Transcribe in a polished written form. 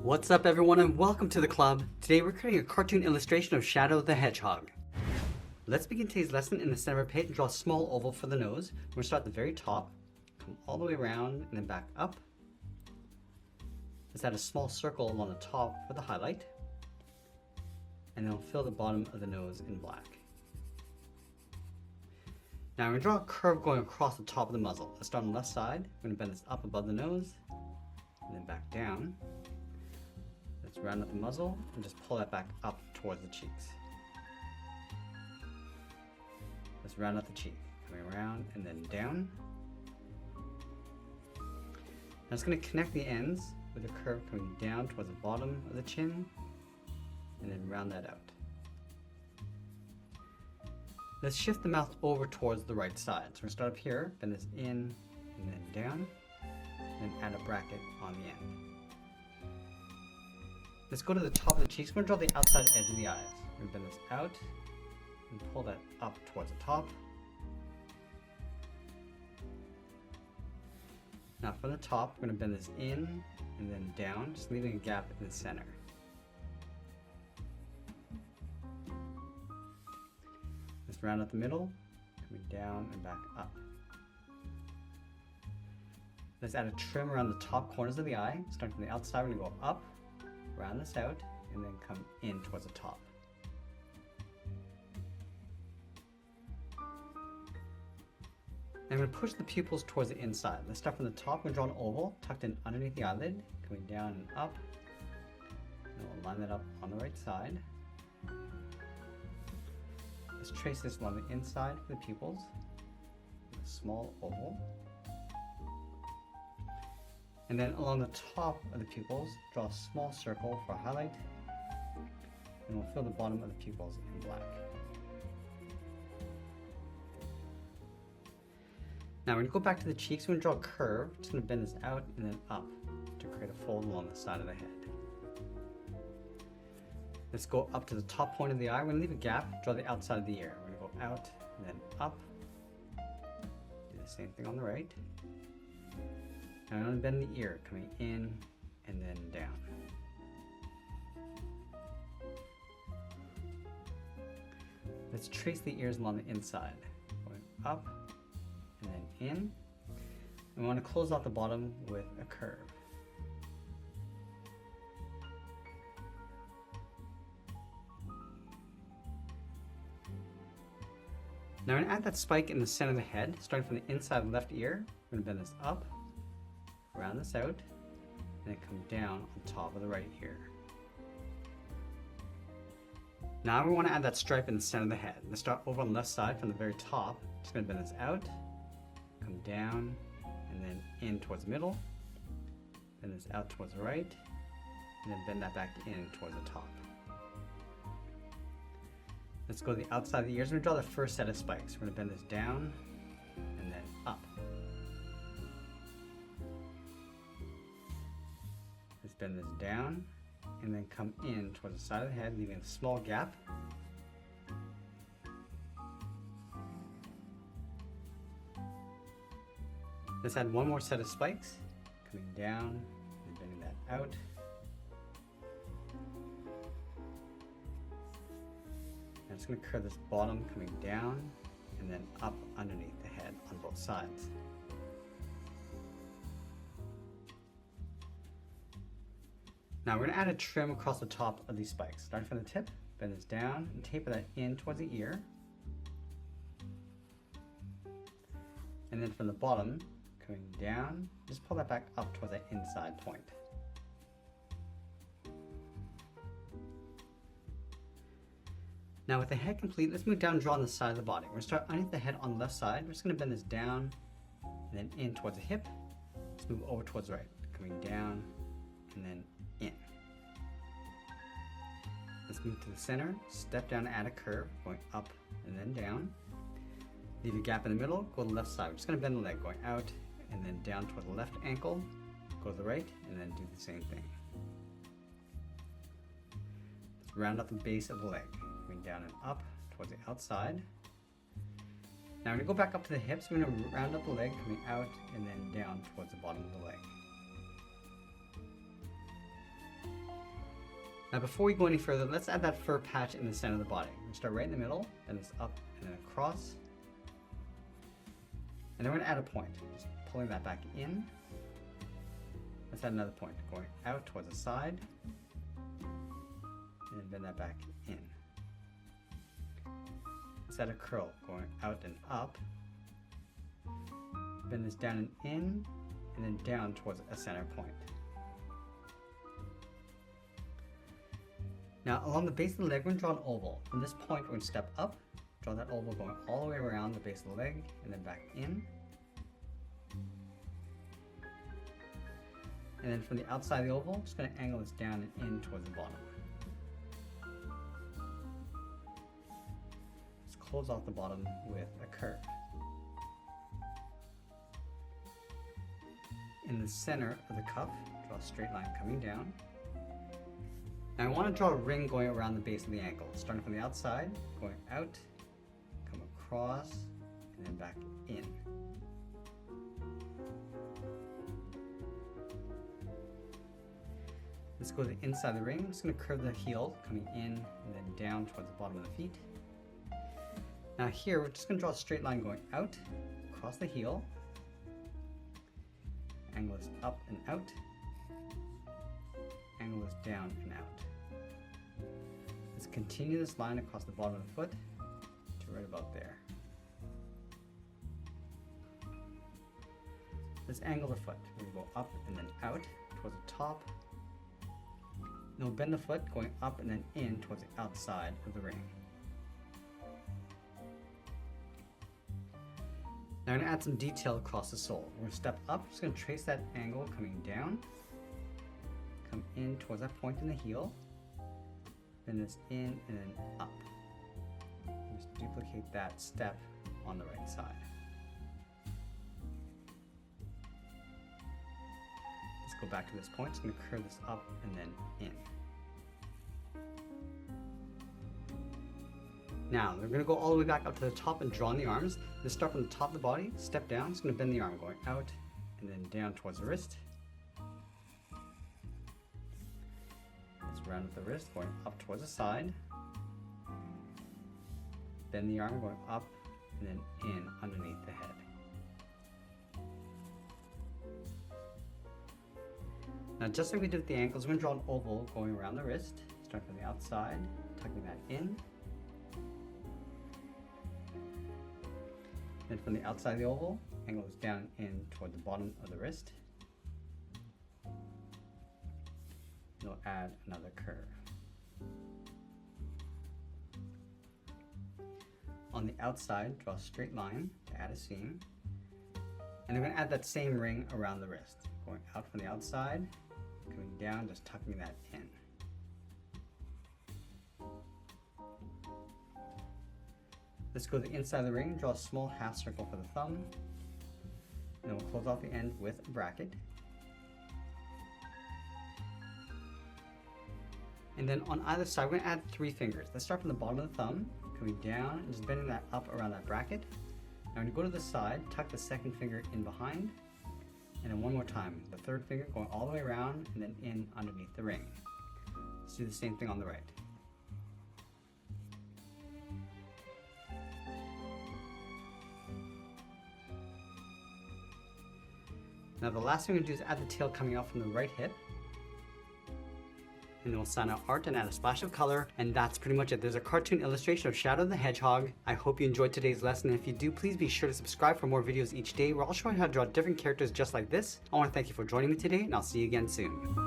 What's up everyone and welcome to the club. Today we're creating a cartoon illustration of Shadow the Hedgehog. Let's begin today's lesson in the center of a page and draw a small oval for the nose. We're going to start at the very top, come all the way around and then back up. Let's add a small circle along the top for the highlight. And then we'll fill the bottom of the nose in black. Now we're going to draw a curve going across the top of the muzzle. Let's start on the left side. We're going to bend this up above the nose and then back down. Let's round up the muzzle and just pull that back up towards the cheeks. Let's round up the cheek, coming around and then down. Now it's going to connect the ends with a curve coming down towards the bottom of the chin and then round that out. Let's shift the mouth over towards the right side. So we're going to start up here, bend this in and then down, and add a bracket on the end. Let's go to the top of the cheeks. We're going to draw the outside edge of the eyes. We're going to bend this out and pull that up towards the top. Now from the top, we're going to bend this in and then down, just leaving a gap in the center. Let's round out the middle, coming down and back up. Let's add a trim around the top corners of the eye. Starting from the outside, we're going to go up, round this out, and then come in towards the top. I'm going to push the pupils towards the inside. Let's start from the top. We're going to draw an oval tucked in underneath the eyelid, coming down and up. And we'll line that up on the right side. Let's trace this along the inside for the pupils with a small oval. And then along the top of the pupils, draw a small circle for a highlight. And we'll fill the bottom of the pupils in black. Now we're going to go back to the cheeks. We're going to draw a curve. Just going to bend this out and then up to create a fold along the side of the head. Let's go up to the top point of the eye. We're going to leave a gap, draw the outside of the ear. We're going to go out and then up. Do the same thing on the right. Now I'm going to bend the ear, coming in and then down. Let's trace the ears along the inside, going up and then in. And we want to close off the bottom with a curve. Now I'm going to add that spike in the center of the head, starting from the inside of the left ear. We're going to bend this up, round this out, and then come down on top of the right ear. Now we want to add that stripe in the center of the head. Let's start over on the left side from the very top. Just going to bend this out, come down, and then in towards the middle. Bend this out towards the right, and then bend that back in towards the top. Let's go to the outside of the ears. We're going to draw the first set of spikes. We're going to bend this down and then up. Let's bend this down and then come in towards the side of the head, leaving a small gap. Let's add one more set of spikes, coming down and bending that out. I'm just going to curve this bottom coming down and then up underneath the head on both sides. Now we're going to add a trim across the top of these spikes. Starting from the tip, bend this down and taper that in towards the ear. And then from the bottom, coming down, just pull that back up towards that inside point. Now with the head complete, let's move down and draw on the side of the body. We're going to start underneath the head on the left side. We're just going to bend this down and then in towards the hip. Let's move over towards the right, coming down and then in. Let's move to the center, step down and add a curve, going up and then down. Leave a gap in the middle, go to the left side. We're just going to bend the leg, going out and then down toward the left ankle, go to the right, and then do the same thing. Let's round up the base of the leg, going down and up towards the outside. Now we're going to go back up to the hips. We're going to round up the leg, coming out and then down towards the bottom of the leg. Now before we go any further, let's add that fur patch in the center of the body. We'll start right in the middle, then it's up and then across. And then we're going to add a point, just pulling that back in. Let's add another point, going out towards the side, and then bend that back in. Let's add a curl, going out and up. Bend this down and in, and then down towards a center point. Now along the base of the leg, we're going to draw an oval. From this point, we're going to step up, draw that oval going all the way around the base of the leg, and then back in. And then from the outside of the oval, just going to angle this down and in towards the bottom. Let's close off the bottom with a curve. In the center of the cuff, draw a straight line coming down. Now I want to draw a ring going around the base of the ankle, starting from the outside, going out, come across, and then back in. Let's go to the inside of the ring. I'm just going to curve the heel, coming in and then down towards the bottom of the feet. Now here, we're just going to draw a straight line going out, across the heel. Angle this up and out. Angle this down and out. Let's continue this line across the bottom of the foot to right about there. Let's angle the foot. We'll go up and then out towards the top. Then we'll bend the foot going up and then in towards the outside of the ring. Now I'm going to add some detail across the sole. We're going to step up, just going to trace that angle coming down, come in towards that point in the heel, bend this in and then up. Just duplicate that step on the right side. Let's go back to this point, just going to curve this up and then in. Now, we're going to go all the way back up to the top and draw in the arms. Let's start from the top of the body, step down, just going to bend the arm, going out and then down towards the wrist. Let's round up the wrist, going up towards the side. Bend the arm, going up and then in underneath the head. Now, just like we did with the ankles, we're going to draw an oval going around the wrist, starting from the outside, tucking that in. Then from the outside of the oval, angle this down in toward the bottom of the wrist. We'll add another curve. On the outside, draw a straight line to add a seam. And then we're going to add that same ring around the wrist, going out from the outside, coming down, just tucking that in. Let's go to the inside of the ring, draw a small half circle for the thumb, and then we'll close off the end with a bracket. And then on either side, we're going to add 3 fingers. Let's start from the bottom of the thumb, coming down, and just bending that up around that bracket. Now we're going to go to the side, tuck the second finger in behind, and then one more time, the third finger going all the way around and then in underneath the ring. Let's do the same thing on the right. Now the last thing we're going to do is add the tail coming out from the right hip. And then we'll sign out art and add a splash of color. And that's pretty much it. There's a cartoon illustration of Shadow the Hedgehog. I hope you enjoyed today's lesson. And if you do, please be sure to subscribe for more videos each day where I'll show you how to draw different characters just like this. I want to thank you for joining me today, and I'll see you again soon.